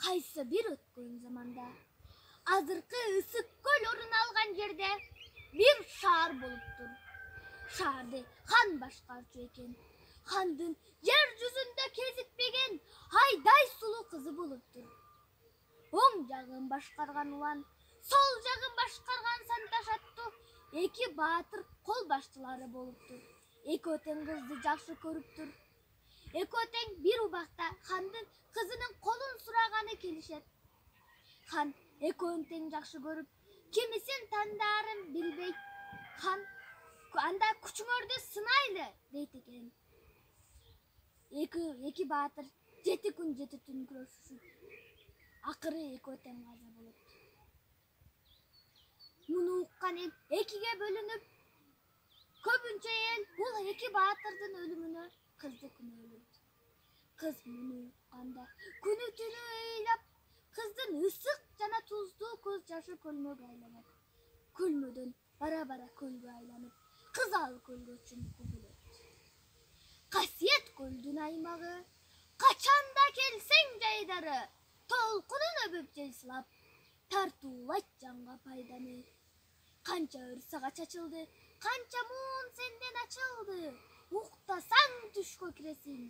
Kaysa bir ötkөн zamanda azırkı ısık göl orun algan yerde bir şaar boluptur. Şaardy han başkarçı eken. Handın yer yüzünde kezitpegen hayday sulu kızı boluptur. Oң jagын başkargan ulan, sol jagын başkargan Santaş attı. Eki baatır kol başçılары boluptur. Eki öten kızdı jakşı körüptür. Eki öten bir ubakta handın kızının kolun suraganı kelişet. Han eki öten jakşı görüp, kimisin tandарын bilbey. Han anda küçüңөрдü sınaylı deyt eken. Eki baatır jeti kun jeti tün күрөшүшүп, акыры eki öten каза болот. Муну уккан эл экиге бөлүнүп, көбүнчө эл бул эки баатырдын өлүмүнө кызды күнөөлөйт. Кыз муну укканда күнү түнү ыйлап, кыздын ысык жана туздуу көз жашы көлмөгө айланат. Көлмөдөн бара-бара көлгө айланып, Кызыл көлгө чумуп келет. Касиет көлдүн аймагы, качанда келсең жайдары, толкунун өбүп жайсылап, тартуулайт жанга пайданы. Канча ырсага чачылды, канча муун сенден ачылды. Уктасаң түшкө киресиң,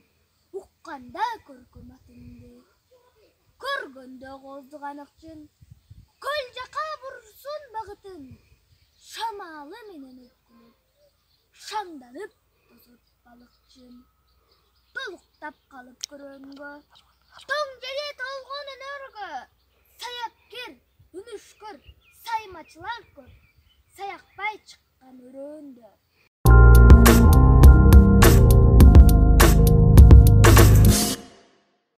укканда көркөм атыңды. Көргөндө коздуган ыкчын, көл жака бурсун багытын. Шамалы менен өткүлөп, шаңданып тосот балыкчын. Толуктап калып көрөнгө, тоң жере толгон өнөргө. Саяпкер, үнүшкөр, саймачылар көп.